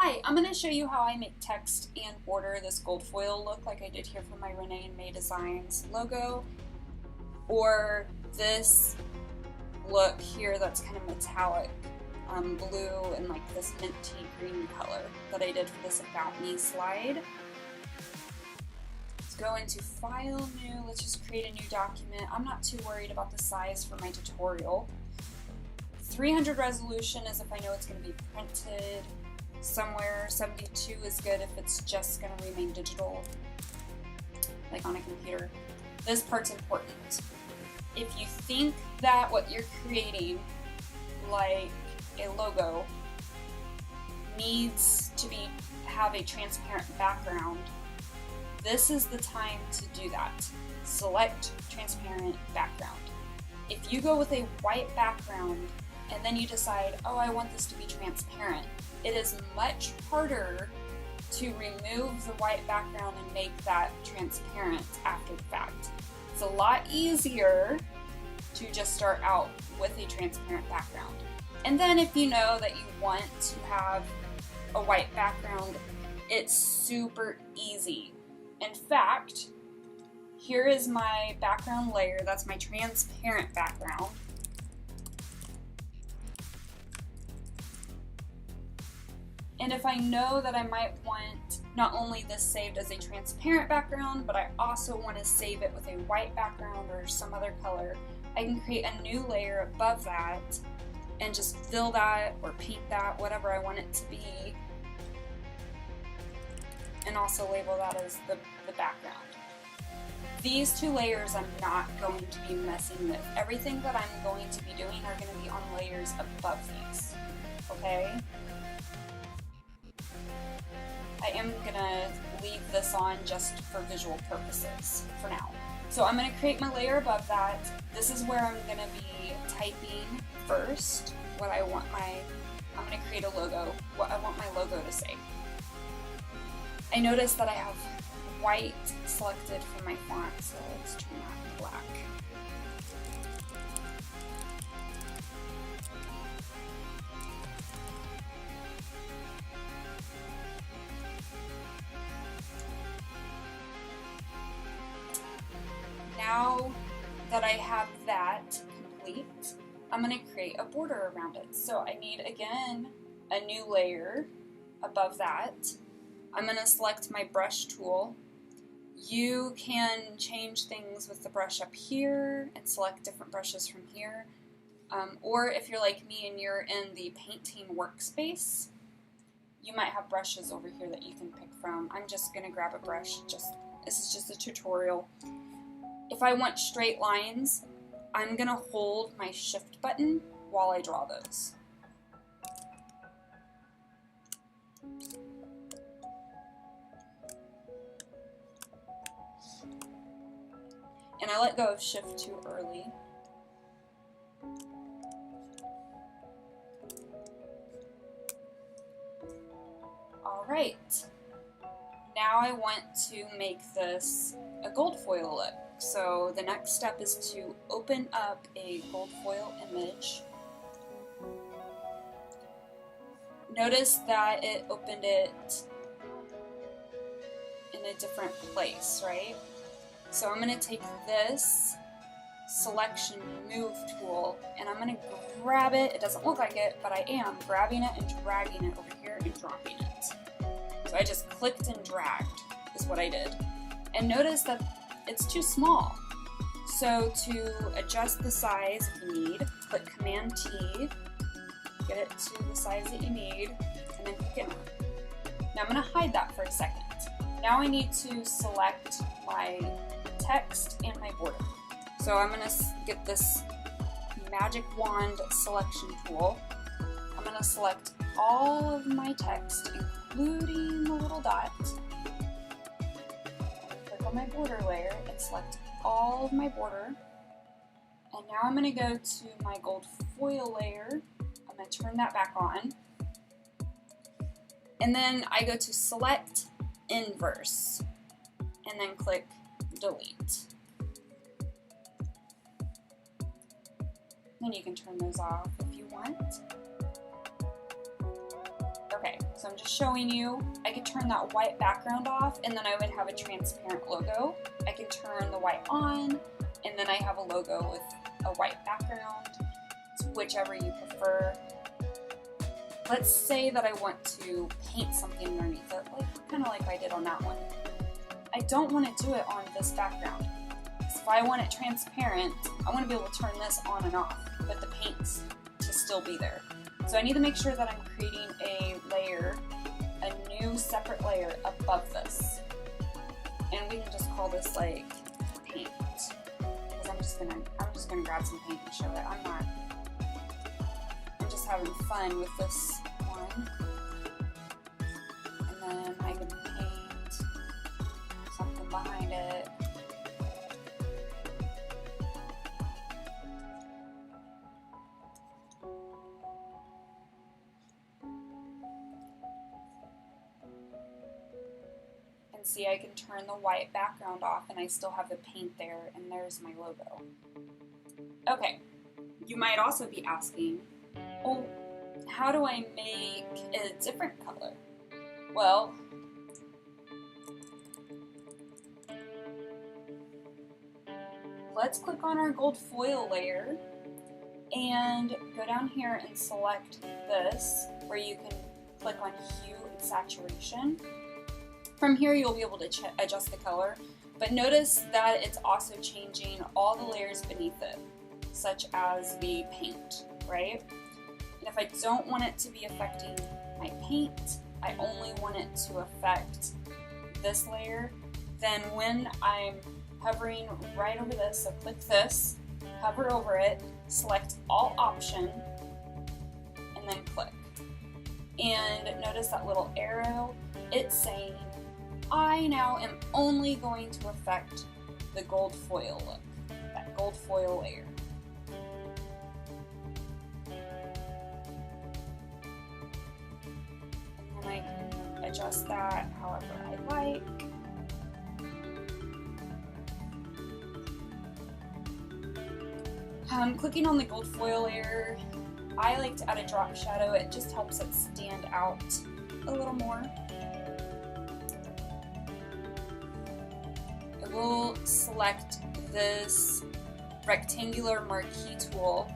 Hi, I'm going to show you how I make text and border this gold foil look like I did here for my Renee and May Designs logo, or this look here that's kind of metallic blue and like this minty green color that I did for this About Me slide. Let's go into File, New, let's just create a new document. I'm not too worried about the size for my tutorial. 300 resolution is if I know it's going to be printed somewhere. 72 is good if it's just going to remain digital, like on a computer. This part's important. If you think that what you're creating, like a logo, needs to have a transparent background, this is the time to do that. Select transparent background. If you go with a white background and then you decide, oh, I want this to be transparent, it is much harder to remove the white background and make that transparent after the fact. It's a lot easier to just start out with a transparent background. And then if you know that you want to have a white background, it's super easy. In fact, here is my background layer. That's my transparent background. And if I know that I might want not only this saved as a transparent background, but I also want to save it with a white background or some other color, I can create a new layer above that and just fill that or paint that, whatever I want it to be, and also label that as the background. These two layers I'm not going to be messing with. Everything that I'm going to be doing are going to be on layers above these, okay? I am gonna leave this on just for visual purposes for now. So I'm gonna create my layer above that. This is where I'm gonna be typing first what I want I'm gonna create a logo, what I want my logo to say. I noticed that I have white selected for my font, so let's turn that to black. Now that I have that complete, I'm going to create a border around it. So I need, again, a new layer above that. I'm going to select my brush tool. You can change things with the brush up here and select different brushes from here. Or if you're like me and you're in the painting workspace, you might have brushes over here that you can pick from. I'm just going to grab a brush. This is just a tutorial. If I want straight lines, I'm going to hold my shift button while I draw those. And I let go of shift too early. All right. Now I want to make this a gold foil look. So the next step is to open up a gold foil image. Notice that it opened it in a different place, right? So I'm going to take this selection move tool and I'm going to grab it. It doesn't look like it, but I am grabbing it and dragging it over here and dropping it. So I just clicked and dragged is what I did. And notice that it's too small. So to adjust the size if you need, click Command T, get it to the size that you need, and then click Enter. Now I'm going to hide that for a second. Now I need to select my text and my border. So I'm going to get this magic wand selection tool. I'm going to select all of my text, including the little dot. Click on my border layer and select all of my border. And now I'm going to go to my gold foil layer. I'm going to turn that back on. And then I go to Select Inverse and then click Delete. Then you can turn those off if you want. Okay, So I'm just showing you. I could turn that white background off and then I would have a transparent logo. I can turn the white on and then I have a logo with a white background. It's whichever you prefer. Let's say that I want to paint something underneath it, kind of like I did on that one. I don't want to do it on this background. So if I want it transparent, I want to be able to turn this on and off, but the paint to still be there. So I need to make sure that I'm creating a layer, a new separate layer above this. And we can just call this like paint. Because I'm just gonna grab some paint and show it. I'm just having fun with this one. And then I can paint something behind it. And see, I can turn the white background off and I still have the paint there, and there's my logo. Okay, you might also be asking, well, how do I make a different color? Well, let's click on our gold foil layer and go down here and select this, where you can click on hue and saturation. From here you'll be able to adjust the color, but notice that it's also changing all the layers beneath it, such as the paint, right? And if I don't want it to be affecting my paint, I only want it to affect this layer, then when I'm hovering right over this, so click this, hover over it, select all option, and then click. And notice that little arrow, it's saying I now am only going to affect the gold foil look, that gold foil layer. And I can adjust that however I like. Clicking on the gold foil layer, I like to add a drop shadow. It just helps it stand out a little more. I will select this rectangular marquee tool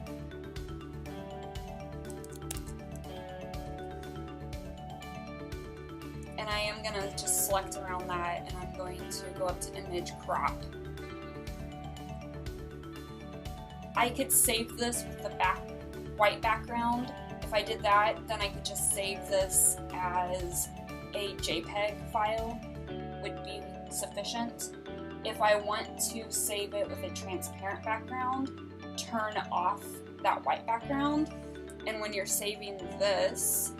and I am going to just select around that, and I'm going to go up to image crop. I could save this with the white background. If I did that, then I could just save this as a JPEG file, would be sufficient. If I want to save it with a transparent background, turn off that white background, and when you're saving this,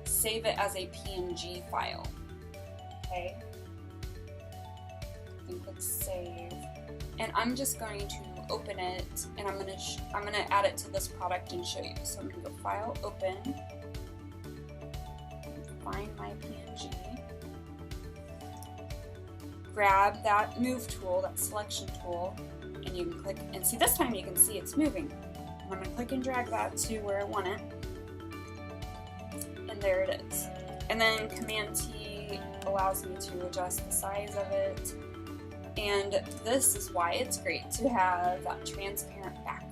save it as a PNG file, okay? And click save, and I'm just going to open it, and I'm gonna add it to this product and show you. So I'm gonna go File, Open, find my PNG, grab that Move tool, that selection tool, and you can click, and see, this time you can see it's moving. And I'm gonna click and drag that to where I want it, and there it is. And then Command T allows me to adjust the size of it. And this is why it's great to have that transparent background.